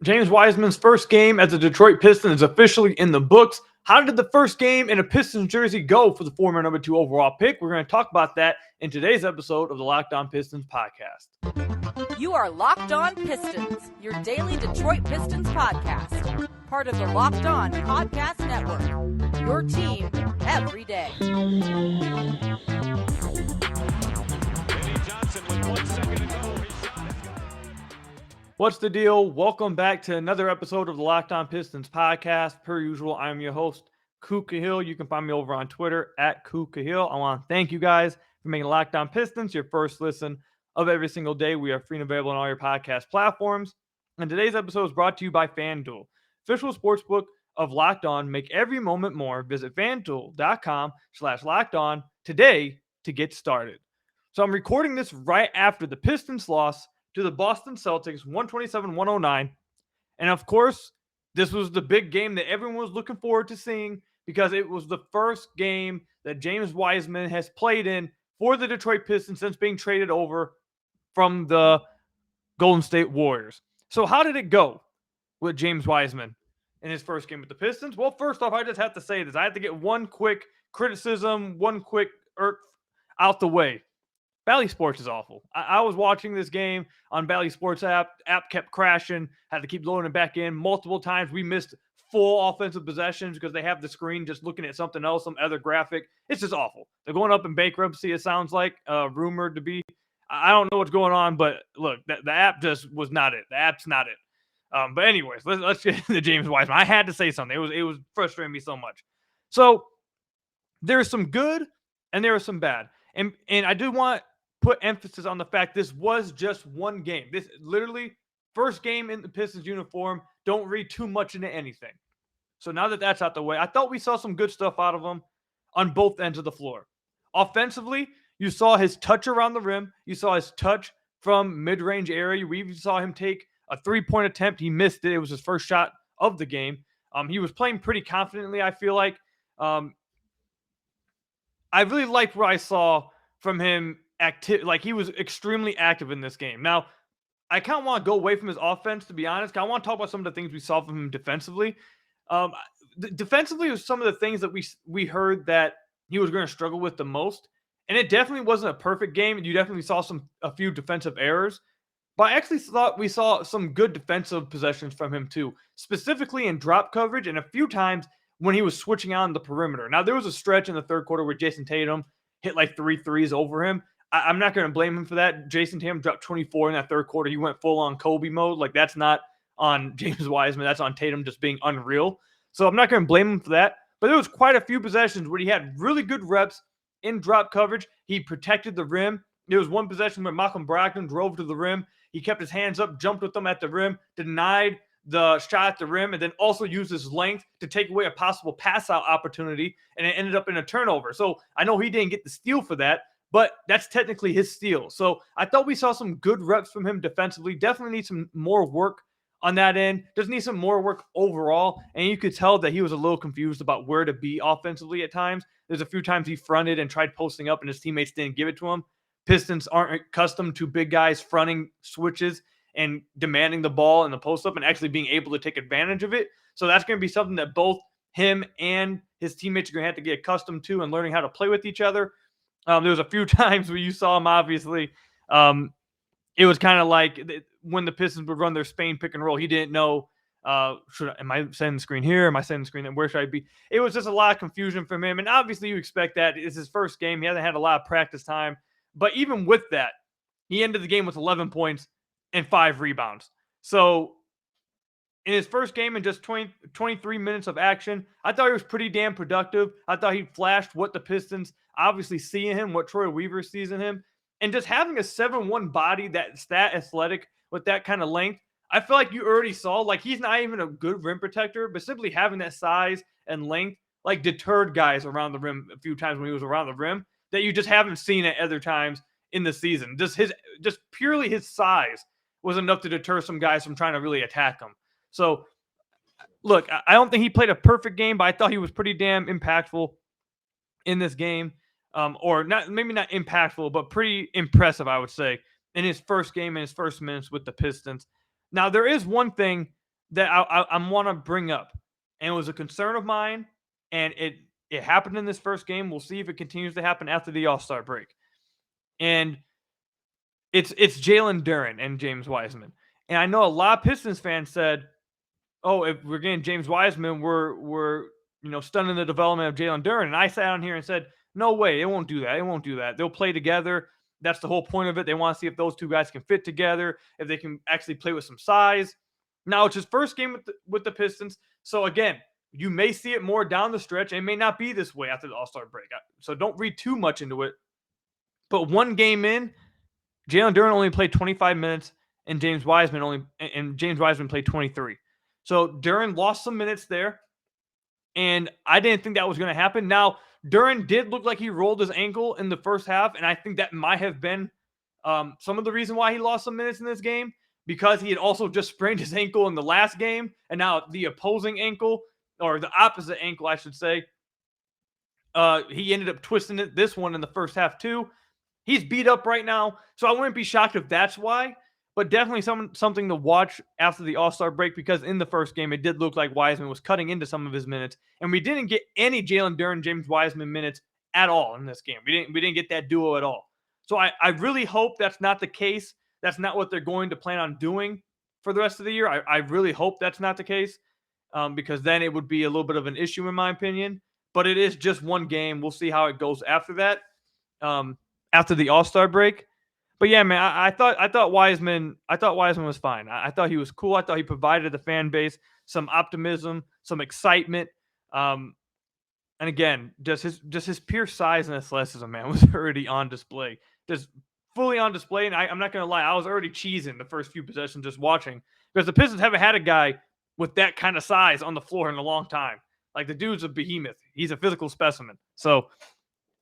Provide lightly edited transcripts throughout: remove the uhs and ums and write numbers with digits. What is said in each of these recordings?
James Wiseman's first game as a Detroit Piston is officially in the books. How did the first game in a Pistons jersey go for the former number 2 overall pick? We're going to talk about that in today's episode of the Locked On Pistons podcast. You are Locked On Pistons, your daily Detroit Pistons podcast. Part of the Locked On Podcast Network, your team every day. What's the deal? Welcome back to another episode of the Locked On Pistons podcast. Per usual, I'm your host, Koo Cahill. You can find me over on Twitter at Koo Cahill. I want to thank you guys for making Locked On Pistons your first listen of every single day. We are free and available on all your podcast platforms. And today's episode is brought to you by FanDuel, official sportsbook of Locked On. Make every moment more. Visit FanDuel.com/LockedOn today to get started. So I'm recording this right after the Pistons loss to the Boston Celtics, 127-109. And of course, this was the big game that everyone was looking forward to seeing because it was the first game that James Wiseman has played in for the Detroit Pistons since being traded over from the Golden State Warriors. So how did it go with James Wiseman in his first game with the Pistons? Well, first off, I just have to say this. I have to get one quick criticism, one quick irk out the way. Bally Sports is awful. I was watching this game on Bally Sports app. App kept crashing. Had to keep loading it back in multiple times. We missed full offensive possessions because they have the screen just looking at something else, some other graphic. It's just awful. They're going up in bankruptcy, it sounds like, rumored to be. I don't know what's going on, but look, the app just was not it. The app's not it. But anyways, let's get into James Wiseman. I had to say something. It was frustrating me so much. So there's some good and there was some bad. And I do want put emphasis on the fact this was just one game. This literally first game in the Pistons uniform. Don't read too much into anything. So now that that's out the way, I thought we saw some good stuff out of him on both ends of the floor. Offensively, you saw his touch around the rim. You saw his touch from mid-range area. We even saw him take a three-point attempt. He missed it. It was his first shot of the game. He was playing pretty confidently, I feel like. I really liked what I saw from him. Like he was extremely active in this game. Now, I kind of want to go away from his offense, to be honest. I want to talk about some of the things we saw from him defensively. Defensively was some of the things that we heard that he was going to struggle with the most. And it definitely wasn't a perfect game. You definitely saw a few defensive errors. But I actually thought we saw some good defensive possessions from him too, specifically in drop coverage and a few times when he was switching on the perimeter. Now, there was a stretch in the third quarter where Jason Tatum hit like 3 threes over him. I'm not going to blame him for that. Jason Tatum dropped 24 in that third quarter. He went full on Kobe mode. Like, that's not on James Wiseman. That's on Tatum just being unreal. So I'm not going to blame him for that. But there was quite a few possessions where he had really good reps in drop coverage. He protected the rim. There was one possession where Malcolm Brogdon drove to the rim. He kept his hands up, jumped with them at the rim, denied the shot at the rim, and then also used his length to take away a possible pass-out opportunity, and it ended up in a turnover. So I know he didn't get the steal for that, but that's technically his steal. So I thought we saw some good reps from him defensively. Definitely need some more work on that end. Does need some more work overall. And you could tell that he was a little confused about where to be offensively at times. There's a few times he fronted and tried posting up and his teammates didn't give it to him. Pistons aren't accustomed to big guys fronting switches and demanding the ball in the post-up and actually being able to take advantage of it. So that's going to be something that both him and his teammates are going to have to get accustomed to and learning how to play with each other. There was a few times where you saw him, obviously. It was kind of like when the Pistons would run their Spain pick and roll, he didn't know, am I sending the screen here? Am I sending the screen there? Where should I be? It was just a lot of confusion from him. And obviously you expect that. It's his first game. He hasn't had a lot of practice time. But even with that, he ended the game with 11 points and 5 rebounds. So in his first game in just 23 minutes of action, I thought he was pretty damn productive. I thought he flashed what the Pistons obviously see in him, what Troy Weaver sees in him. And just having a 7'1" body that's that athletic with that kind of length, I feel like you already saw, like, he's not even a good rim protector, but simply having that size and length, like, deterred guys around the rim a few times when he was around the rim that you just haven't seen at other times in the season. Just purely his size was enough to deter some guys from trying to really attack him. So, look, I don't think he played a perfect game, but I thought he was pretty damn impactful in this game. Or not, maybe not impactful, but pretty impressive, I would say, in his first game, in his first minutes with the Pistons. Now, there is one thing that I want to bring up, and it was a concern of mine, and it happened in this first game. We'll see if it continues to happen after the All-Star break. And it's Jalen Duren and James Wiseman. And I know a lot of Pistons fans said, "Oh, if we're getting James Wiseman, we're stunning the development of Jalen Duren." And I sat on here and said, "No way, it won't do that. It won't do that. They'll play together. That's the whole point of it. They want to see if those two guys can fit together, if they can actually play with some size." Now it's his first game with the Pistons, so again, you may see it more down the stretch. It may not be this way after the All-Star break, so don't read too much into it. But one game in, Jalen Duren only played 25 minutes, and James Wiseman played 23. So Duren lost some minutes there, and I didn't think that was going to happen. Now, Duren did look like he rolled his ankle in the first half, and I think that might have been some of the reason why he lost some minutes in this game, because he had also just sprained his ankle in the last game, and now the opposing ankle, or the opposite ankle, I should say, he ended up twisting this one in the first half too. He's beat up right now, so I wouldn't be shocked if that's why. But definitely something to watch after the All-Star break, because in the first game, it did look like Wiseman was cutting into some of his minutes, and we didn't get any Jalen Duren, James Wiseman minutes at all in this game. We didn't get that duo at all. So I really hope that's not the case. That's not what they're going to plan on doing for the rest of the year. I really hope that's not the case, because then it would be a little bit of an issue in my opinion. But it is just one game. We'll see how it goes after that, after the All-Star break. But yeah, man, I thought Wiseman was fine. I thought he was cool. I thought he provided the fan base some optimism, some excitement. And again, just his pure size and athleticism, man, was already on display. Just fully on display. And I'm not gonna lie, I was already cheesing the first few possessions just watching, because the Pistons haven't had a guy with that kind of size on the floor in a long time. Like, the dude's a behemoth. He's a physical specimen. So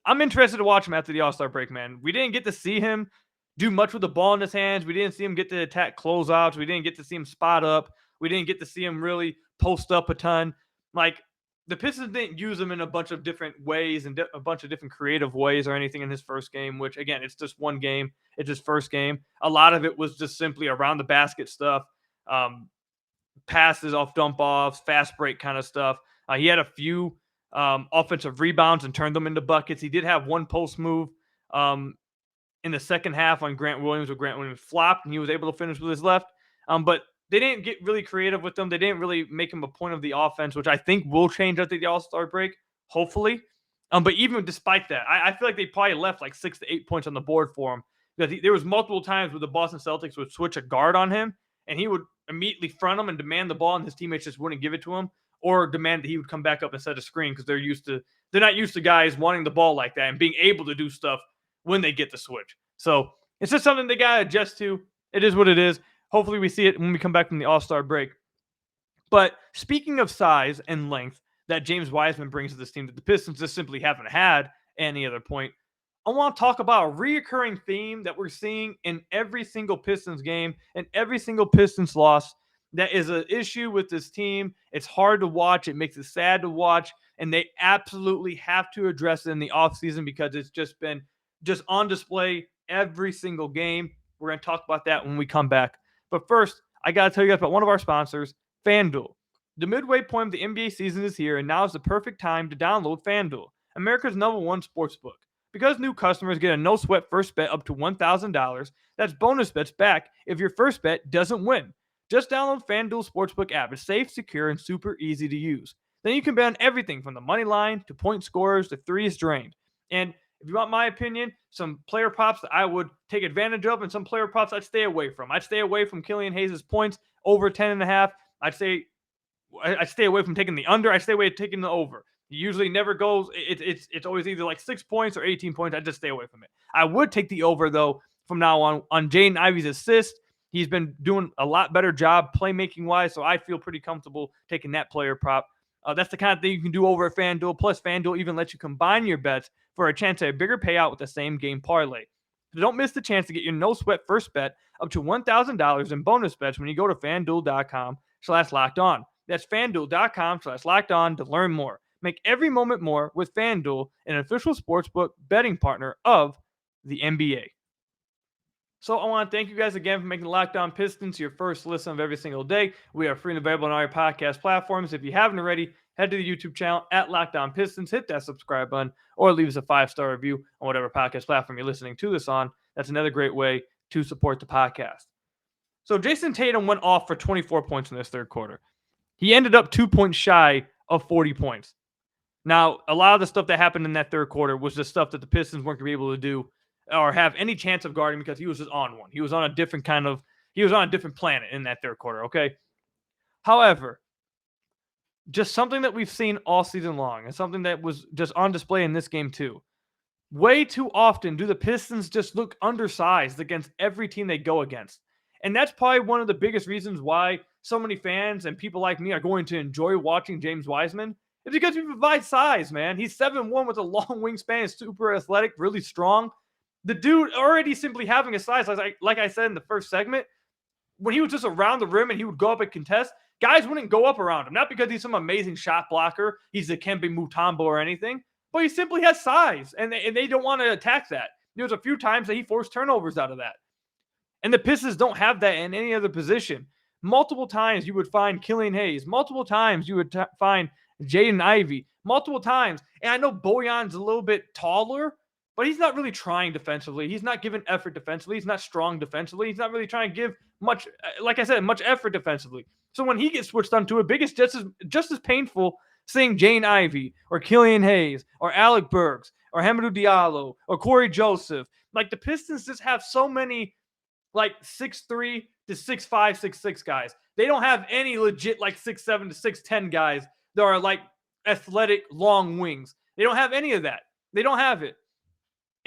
I'm interested to watch him after the All-Star break, man. We didn't get to see him do much with the ball in his hands. We didn't see him get to attack closeouts. We didn't get to see him spot up. We didn't get to see him really post up a ton. Like, the Pistons didn't use him in a bunch of different ways and a bunch of different creative ways or anything in his first game, which, again, it's just one game. It's his first game. A lot of it was just simply around the basket stuff, passes off dump-offs, fast break kind of stuff. He had a few offensive rebounds and turned them into buckets. He did have one post move in the second half on Grant Williams, where Grant Williams flopped and he was able to finish with his left. But they didn't get really creative with them. They didn't really make him a point of the offense, which I think will change after the All-Star break, hopefully. But even despite that, I feel like they probably left like 6 to 8 points on the board for him, because there was multiple times where the Boston Celtics would switch a guard on him, and he would immediately front him and demand the ball, and his teammates just wouldn't give it to him, or demand that he would come back up and set a screen, because they're not used to guys wanting the ball like that and being able to do stuff when they get the switch. So it's just something they got to adjust to. It is what it is. Hopefully we see it when we come back from the All-Star break. But speaking of size and length that James Wiseman brings to this team that the Pistons just simply haven't had at any other point, I want to talk about a reoccurring theme that we're seeing in every single Pistons game and every single Pistons loss. That is an issue with this team. It's hard to watch. It makes it sad to watch. And they absolutely have to address it in the offseason, because it's just been on display every single game. We're going to talk about that when we come back. But first, I got to tell you guys about one of our sponsors, FanDuel. The midway point of the NBA season is here, and now is the perfect time to download FanDuel, America's #1 sportsbook. Because new customers get a no-sweat first bet up to $1,000, that's bonus bets back if your first bet doesn't win. Just download FanDuel Sportsbook app. It's safe, secure, and super easy to use. Then you can bet on everything from the money line to point scorers to threes drained. And if you want my opinion, some player props that I would take advantage of and some player props I'd stay away from. I'd stay away from Killian Hayes' points over 10.5. I'd stay away from taking the under. I'd stay away from taking the over. He usually never goes. It's always either like 6 points or 18 points. I just stay away from it. I would take the over, though, from now on Jaden Ivey's assist. He's been doing a lot better job playmaking-wise, so I feel pretty comfortable taking that player prop. That's the kind of thing you can do over at FanDuel. Plus, FanDuel even lets you combine your bets for a chance at a bigger payout with the same game parlay. So don't miss the chance to get your no-sweat first bet up to $1,000 in bonus bets when you go to FanDuel.com/lockedon. That's FanDuel.com/lockedon to learn more. Make every moment more with FanDuel, an official sportsbook betting partner of the NBA. So I want to thank you guys again for making Locked On Pistons your first listen of every single day. We are free and available on all your podcast platforms. If you haven't already, head to the YouTube channel at Locked On Pistons, hit that subscribe button, or leave us a 5-star review on whatever podcast platform you're listening to this on. That's another great way to support the podcast. So Jason Tatum went off for 24 points in this third quarter. He ended up 2 points shy of 40 points. Now, a lot of the stuff that happened in that third quarter was just stuff that the Pistons weren't going to be able to do or have any chance of guarding because he was just on one. He was on a different planet in that third quarter, okay? However, just something that we've seen all season long and something that was just on display in this game too. Way too often do the Pistons just look undersized against every team they go against. And that's probably one of the biggest reasons why so many fans and people like me are going to enjoy watching James Wiseman. It's because he provides size, man. He's 7'1" with a long wingspan, super athletic, really strong. The dude already simply having a size, like I said in the first segment, when he was just around the rim and he would go up and contest, guys wouldn't go up around him. Not because he's some amazing shot blocker, he's a Kembe Mutombo or anything, but he simply has size, and they don't want to attack that. There's a few times that he forced turnovers out of that. And the Pistons don't have that in any other position. Multiple times you would find Killian Hayes. Multiple times you would find Jaden Ivey. Multiple times. And I know Bojan's a little bit taller, but he's not really trying defensively. He's not giving effort defensively. He's not strong defensively. He's not really trying to give much, like I said, much effort defensively. So when he gets switched onto it, it's just as painful seeing Jaden Ivey or Killian Hayes or Alec Burks or Hamidou Diallo or Corey Joseph. Like the Pistons just have so many like 6'3" to 6'5", 6'6" guys. They don't have any legit like 6'7" to 6'10" guys that are like athletic long wings. They don't have any of that. They don't have it.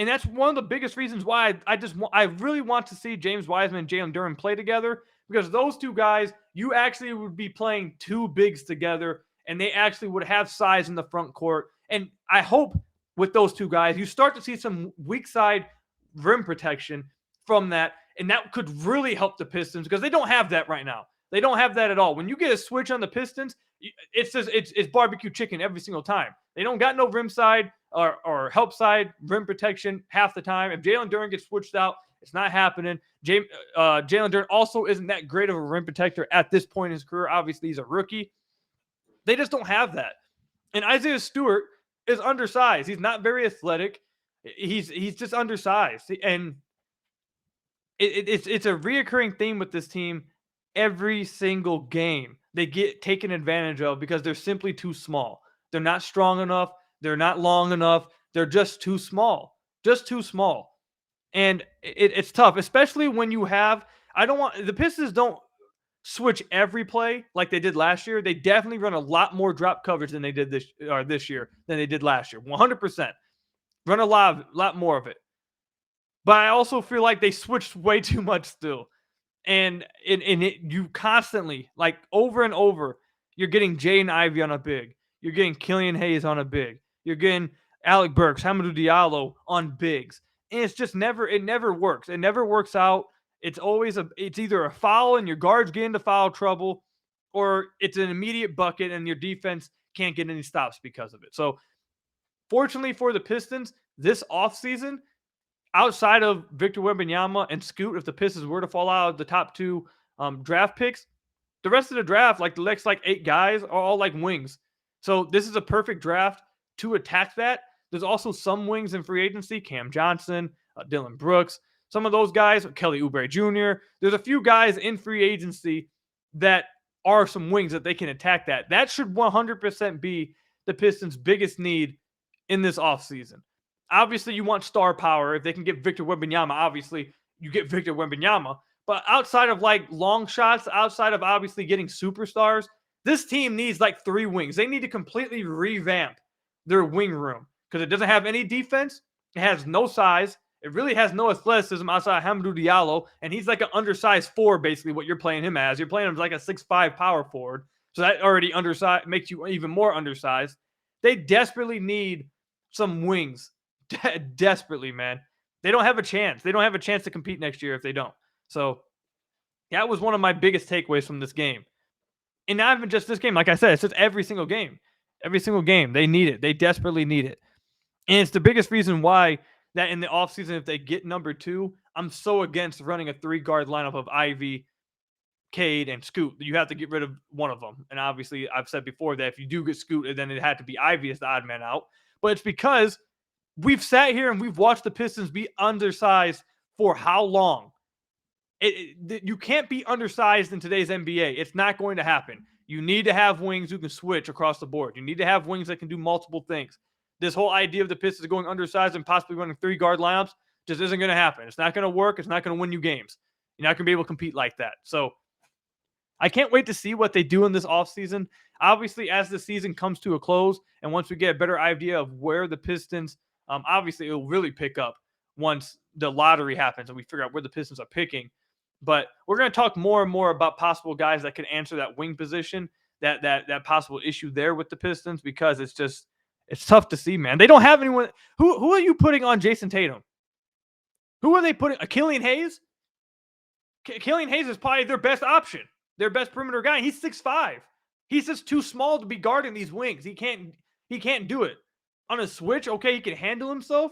And that's one of the biggest reasons why I really want to see James Wiseman and Jalen Duren play together, because those two guys, you actually would be playing two bigs together, and they actually would have size in the front court. And I hope with those two guys, you start to see some weak side rim protection from that, and that could really help the Pistons because they don't have that right now. They don't have that at all. When you get a switch on the Pistons, it's barbecue chicken every single time. They don't got no rim side or help side rim protection half the time. If Jalen Duren gets switched out, it's not happening. Jalen Duren also isn't that great of a rim protector at this point in his career. Obviously, he's a rookie. They just don't have that. And Isaiah Stewart is undersized. He's not very athletic. He's just undersized. And it's a reoccurring theme with this team. Every single game they get taken advantage of because they're simply too small. They're not strong enough. They're not long enough. They're just too small. Just too small. And it's tough, especially when you have – the Pistons don't switch every play like they did last year. They definitely run a lot more drop coverage than they did this year than they did last year. 100%. Run a lot more of it. But I also feel like they switched way too much still. And you constantly, like over and over, you're getting Jaden Ivey on a big. You're getting Killian Hayes on a big. You're getting Alec Burks, Hamidou Diallo on bigs. And it never works. It never works out. It's either a foul and your guards get into foul trouble, or it's an immediate bucket and your defense can't get any stops because of it. So fortunately for the Pistons, this offseason, outside of Victor Wembanyama and Scoot, if the Pistons were to fall out of the top two draft picks, the rest of the draft, like the next 8 guys, are all like wings. So this is a perfect draft to attack that. There's also some wings in free agency: Cam Johnson, Dylan Brooks, some of those guys, Kelly Oubre Jr. There's a few guys in free agency that are some wings that they can attack that. That should 100% be the Pistons' biggest need in this offseason. Obviously, you want star power. If they can get Victor Wembanyama, obviously, you get Victor Wembanyama. But outside of long shots, outside of obviously getting superstars, this team needs 3 wings. They need to completely revamp their wing room because it doesn't have any defense. It has no size. It really has no athleticism outside of Hamidou Diallo, and he's like an undersized 4, basically, what you're playing him as. You're playing him as like a 6'5" power forward, so that already makes you even more undersized. They desperately need some wings. Desperately, man. They don't have a chance. They don't have a chance to compete next year if they don't. So that was one of my biggest takeaways from this game. And not even just this game. Like I said, it's just every single game. Every single game. They need it. They desperately need it. And it's the biggest reason why that in the offseason, if they get number 2, I'm so against running a 3-guard lineup of Ivy, Cade, and Scoot. You have to get rid of one of them. And obviously, I've said before that if you do get Scoot, then it had to be Ivy as the odd man out. But it's because we've sat here and we've watched the Pistons be undersized for how long? You can't be undersized in today's NBA. It's not going to happen. You need to have wings who can switch across the board. You need to have wings that can do multiple things. This whole idea of the Pistons going undersized and possibly running 3-guard lineups just isn't going to happen. It's not going to work. It's not going to win you games. You're not going to be able to compete like that. So I can't wait to see what they do in this offseason. Obviously, as the season comes to a close and once we get a better idea of where the Pistons, obviously it will really pick up once the lottery happens and we figure out where the Pistons are picking. But we're going to talk more and more about possible guys that can answer that wing position, that possible issue there with the Pistons, because it's tough to see, man. They don't have anyone. Who are you putting on Jason Tatum? Who are they putting? Killian Hayes? Killian Hayes is probably their best option, their best perimeter guy. He's 6'5". He's just too small to be guarding these wings. He can't do it. On a switch, okay, he can handle himself,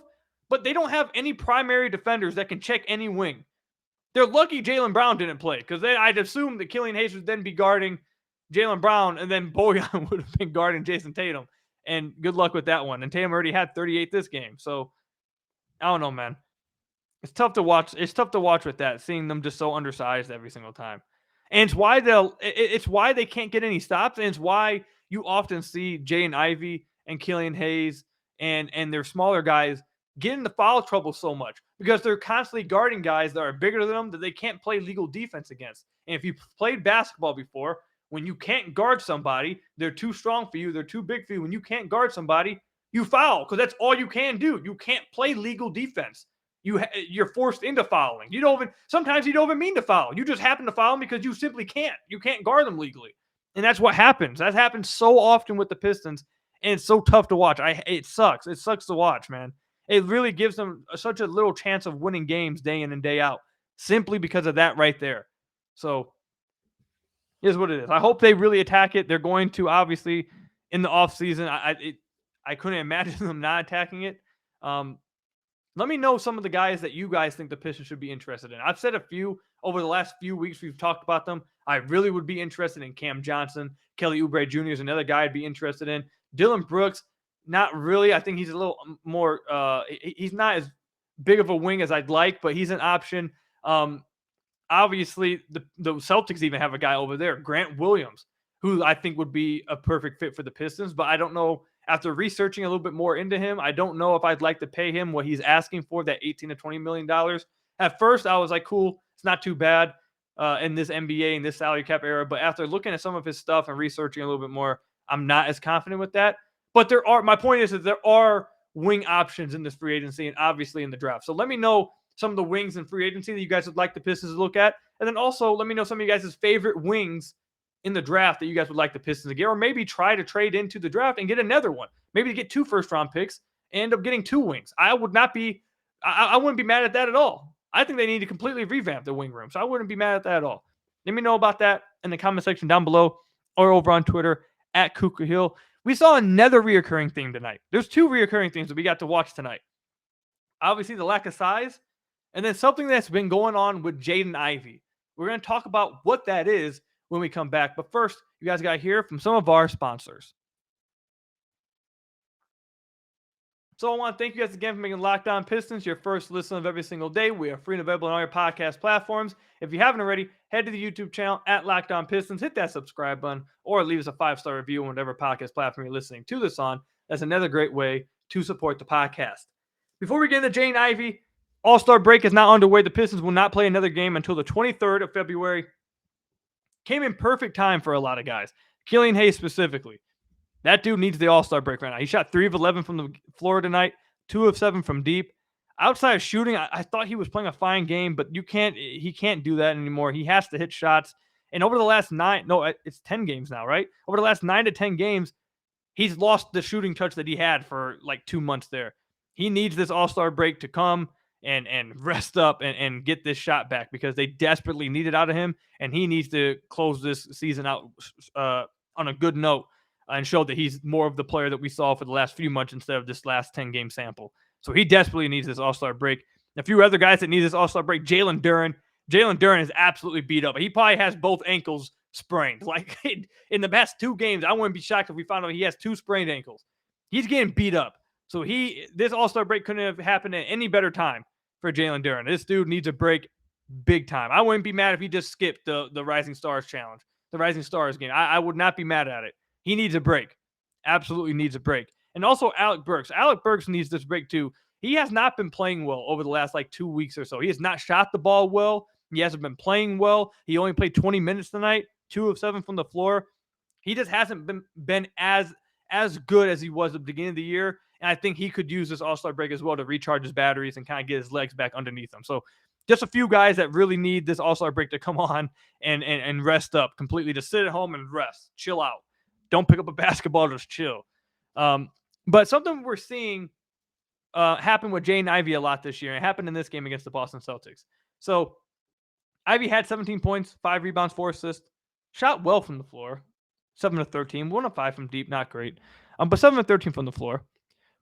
but they don't have any primary defenders that can check any wing. They're lucky Jaylen Brown didn't play, because I'd assume that Killian Hayes would then be guarding Jaylen Brown, and then Bojan would have been guarding Jason Tatum. And good luck with that one. And Tatum already had 38 this game. So, I don't know, man. It's tough to watch. It's tough to watch with that, seeing them just so undersized every single time. And it's why they can't get any stops, and it's why you often see Jaden Ivey and Killian Hayes and their smaller guys get into foul trouble so much, because they're constantly guarding guys that are bigger than them that they can't play legal defense against. And if you've played basketball before, when you can't guard somebody, they're too strong for you, they're too big for you. When you can't guard somebody, you foul, because that's all you can do. You can't play legal defense. You're forced into fouling. Sometimes you don't even mean to foul. You just happen to foul them because you simply can't. You can't guard them legally. And that's what happens. That happens so often with the Pistons, and it's so tough to watch. It sucks. It sucks to watch, man. It really gives them such a little chance of winning games day in and day out, simply because of that right there. So, here's what it is. I hope they really attack it. They're going to, obviously, in the offseason. I couldn't imagine them not attacking it. Let me know some of the guys that you guys think the Pistons should be interested in. I've said a few over the last few weeks. We've talked about them. I really would be interested in Cam Johnson. Kelly Oubre Jr. is another guy I'd be interested in. Dylan Brooks, not really. I think he's a little more he's not as big of a wing as I'd like, but he's an option. Obviously, the Celtics even have a guy over there, Grant Williams, who I think would be a perfect fit for the Pistons, but I don't know. After researching a little bit more into him, I don't know if I'd like to pay him what he's asking for, that $18 to $20 million. At first, I was like, cool, it's not too bad in this NBA, in this salary cap era. But after looking at some of his stuff and researching a little bit more, I'm not as confident with that. But my point is that there are wing options in this free agency and obviously in the draft. So let me know some of the wings in free agency that you guys would like the Pistons to look at. And then also let me know some of you guys' favorite wings in the draft that you guys would like the Pistons to get, or maybe try to trade into the draft and get another one. Maybe get 2 first-round picks and end up getting 2 wings. I wouldn't be mad at that at all. I think they need to completely revamp the wing room, so I wouldn't be mad at that at all. Let me know about that in the comment section down below or over on Twitter at Kuka Hill. We saw another reoccurring theme tonight. There's 2 reoccurring themes that we got to watch tonight. Obviously, the lack of size, and then something that's been going on with Jaden Ivey. We're going to talk about what that is when we come back. But first, you guys got to hear from some of our sponsors. So I want to thank you guys again for making Locked On Pistons your first listen of every single day. We are free and available on all your podcast platforms. If you haven't already, head to the YouTube channel at Locked On Pistons, hit that subscribe button, or leave us a 5-star review on whatever podcast platform you're listening to this on. That's another great way to support the podcast. Before we get into Jaden Ivey, All-Star break is now underway. The Pistons will not play another game until the 23rd of February. Came in perfect time for a lot of guys. Killian Hayes specifically. That dude needs the All-Star break right now. He shot 3 of 11 from the floor tonight, 2 of 7 from deep. Outside of shooting, I thought he was playing a fine game, but he can't do that anymore. He has to hit shots. And over the last 10 games now, right? Over the last 9 to 10 games, he's lost the shooting touch that he had for like 2 months there. He needs this All-Star break to come and rest up and get this shot back, because they desperately need it out of him, and he needs to close this season out on a good note and show that he's more of the player that we saw for the last few months instead of this last 10-game sample. So he desperately needs this All-Star break. A few other guys that need this All-Star break, Jalen Duren. Jalen Duren is absolutely beat up. He probably has both ankles sprained. Like in the past 2 games, I wouldn't be shocked if we found out he has 2 sprained ankles. He's getting beat up. So this All-Star break couldn't have happened at any better time for Jalen Duren. This dude needs a break big time. I wouldn't be mad if he just skipped the Rising Stars challenge, the Rising Stars game. I would not be mad at it. He needs a break. Absolutely needs a break. And also Alec Burks. Alec Burks needs this break too. He has not been playing well over the last 2 weeks or so. He has not shot the ball well. He hasn't been playing well. He only played 20 minutes tonight, 2 of 7 from the floor. He just hasn't been as good as he was at the beginning of the year. And I think he could use this All-Star break as well to recharge his batteries and kind of get his legs back underneath him. So just a few guys that really need this All-Star break to come on and rest up completely, to sit at home and rest, chill out. Don't pick up a basketball, just chill. But something we're seeing happen with Jaden Ivey a lot this year, and it happened in this game against the Boston Celtics. So Ivey had 17 points, 5 rebounds, 4 assists, shot well from the floor, 7 of 13, 1 of 5 from deep, not great, but 7 of 13 from the floor.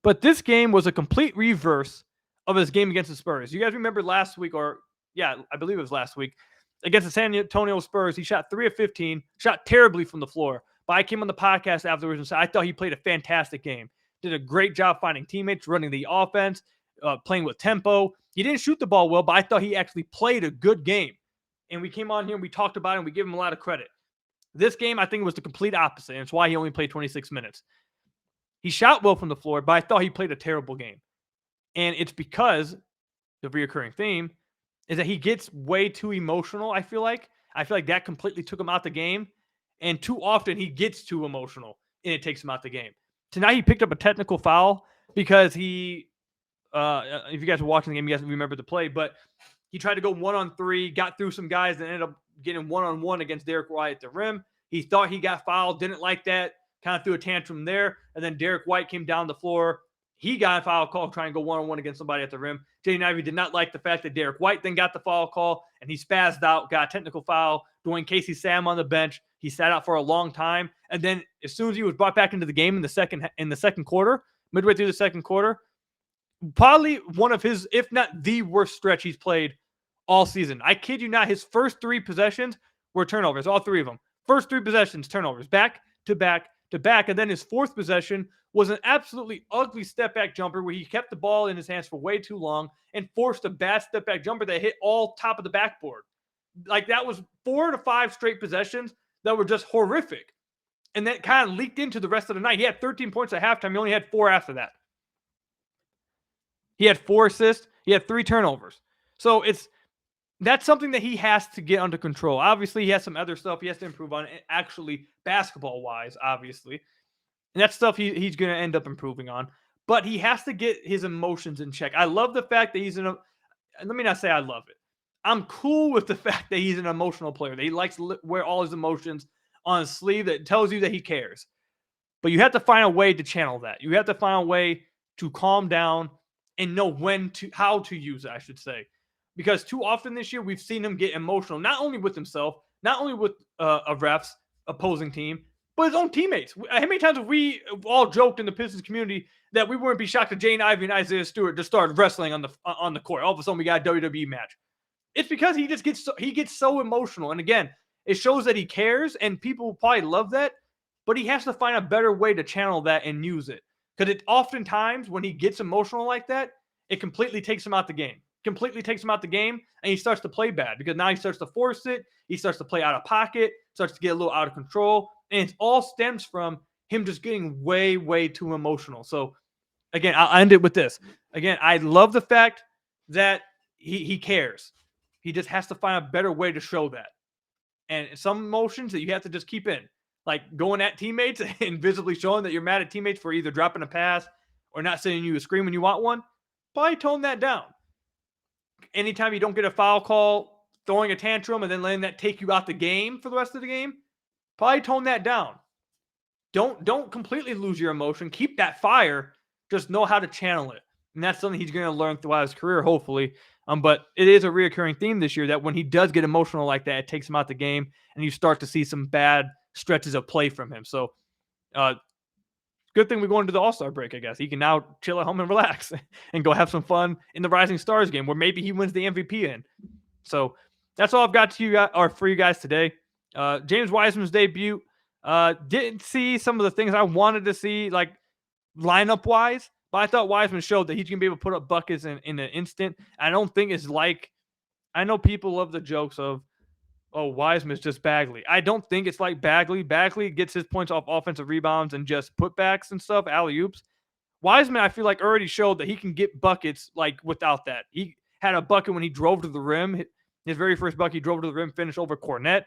But this game was a complete reverse of his game against the Spurs. You guys remember last week, I believe it was last week, against the San Antonio Spurs, he shot 3 of 15, shot terribly from the floor. But I came on the podcast afterwards and said I thought he played a fantastic game. Did a great job finding teammates, running the offense, playing with tempo. He didn't shoot the ball well, but I thought he actually played a good game. And we came on here and we talked about it and we gave him a lot of credit. This game, I think, was the complete opposite, and it's why he only played 26 minutes. He shot well from the floor, but I thought he played a terrible game. And it's because the reoccurring theme is that he gets way too emotional, I feel like. I feel like that completely took him out the game. And too often he gets too emotional and it takes him out the game. Tonight he picked up a technical foul because he, if you guys were watching the game, you guys remember the play, but he tried to go 1-on-3, got through some guys, and ended up getting 1-on-1 against Derek White at the rim. He thought he got fouled, didn't like that, kind of threw a tantrum there, and then Derek White came down the floor. He got a foul call trying to go 1-on-1 against somebody at the rim. Jaden Ivey did not like the fact that Derek White then got the foul call, and he spazzed out, got a technical foul. Dwayne Casey-Sam on the bench. He sat out for a long time, and then as soon as he was brought back into the game in the second quarter, midway through the second quarter, probably one of his, if not the worst stretch he's played all season. I kid you not, his first 3 possessions were turnovers, all 3 of them. First 3 possessions, turnovers, back to back to back, and then his 4th possession was an absolutely ugly step-back jumper where he kept the ball in his hands for way too long and forced a bad step-back jumper that hit all top of the backboard. Like, that was 4 to 5 straight possessions that were just horrific. And that kind of leaked into the rest of the night. He had 13 points at halftime. He only had 4 after that. He had 4 assists. He had 3 turnovers. So that's something that he has to get under control. Obviously, he has some other stuff he has to improve on, actually basketball-wise, obviously. And that's stuff he's going to end up improving on. But he has to get his emotions in check. I love the fact that he's let me not say I love it. I'm cool with the fact that he's an emotional player, that he likes to wear all his emotions on his sleeve, that tells you that he cares. But you have to find a way to channel that. You have to find a way to calm down and know how to use it, I should say. Because too often this year, we've seen him get emotional, not only with himself, not only with a ref's opposing team, but his own teammates. How many times have we all joked in the Pistons community that we wouldn't be shocked if Jaden Ivey and Isaiah Stewart just started wrestling on the court? All of a sudden, we got a WWE match. It's because he just gets so emotional. And again, it shows that he cares, and people probably love that, but he has to find a better way to channel that and use it. Because oftentimes, when he gets emotional like that, it completely takes him out the game. And he starts to play bad because now he starts to force it. He starts to play out of pocket, starts to get a little out of control. And it all stems from him just getting way, way too emotional. So, again, I'll end it with this. Again, I love the fact that he cares. He just has to find a better way to show that. And some emotions that you have to just keep in, like going at teammates and visibly showing that you're mad at teammates for either dropping a pass or not sending you a screen when you want one, probably tone that down. Anytime you don't get a foul call, throwing a tantrum and then letting that take you out the game for the rest of the game, probably tone that down. Don't completely lose your emotion. Keep that fire. Just know how to channel it. And that's something he's going to learn throughout his career, hopefully. But it is a reoccurring theme this year that when he does get emotional like that, it takes him out the game, and you start to see some bad stretches of play from him. So good thing we're going to the All-Star break, I guess. He can now chill at home and relax and go have some fun in the Rising Stars game where maybe he wins the MVP in. So that's all I've got to you guys, or for you guys today. James Wiseman's debut. Didn't see some of the things I wanted to see, like lineup-wise, but I thought Wiseman showed that he's going to be able to put up buckets in an instant. I don't think it's like, I know people love the jokes of, oh, Wiseman's just Bagley. I don't think it's like Bagley. Bagley gets his points off offensive rebounds and just putbacks and stuff, alley-oops. Wiseman, I feel like, already showed that he can get buckets like without that. He had a bucket when he drove to the rim. His very first bucket, he drove to the rim, finished over Cornette.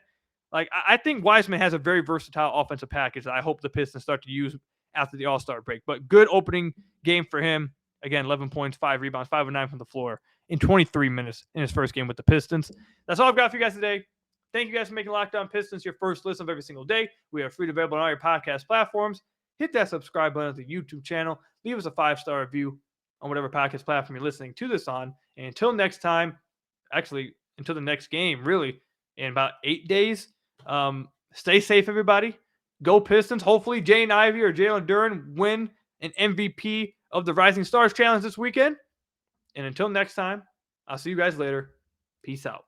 Like, I think Wiseman has a very versatile offensive package that I hope the Pistons start to use after the All-Star break. But good opening game for him. Again, 11 points, 5 rebounds, 5 of 9 from the floor in 23 minutes in his first game with the Pistons. That's all I've got for you guys today. Thank you guys for making Locked On Pistons your first listen of every single day. We are free to available on all your podcast platforms. Hit that subscribe button on the YouTube channel. Leave us a 5-star review on whatever podcast platform you're listening to this on. And until next time, actually, until the next game, really, in about 8 days, stay safe, everybody. Go Pistons. Hopefully, Jaden Ivey or Jalen Duren win an MVP of the Rising Stars Challenge this weekend. And until next time, I'll see you guys later. Peace out.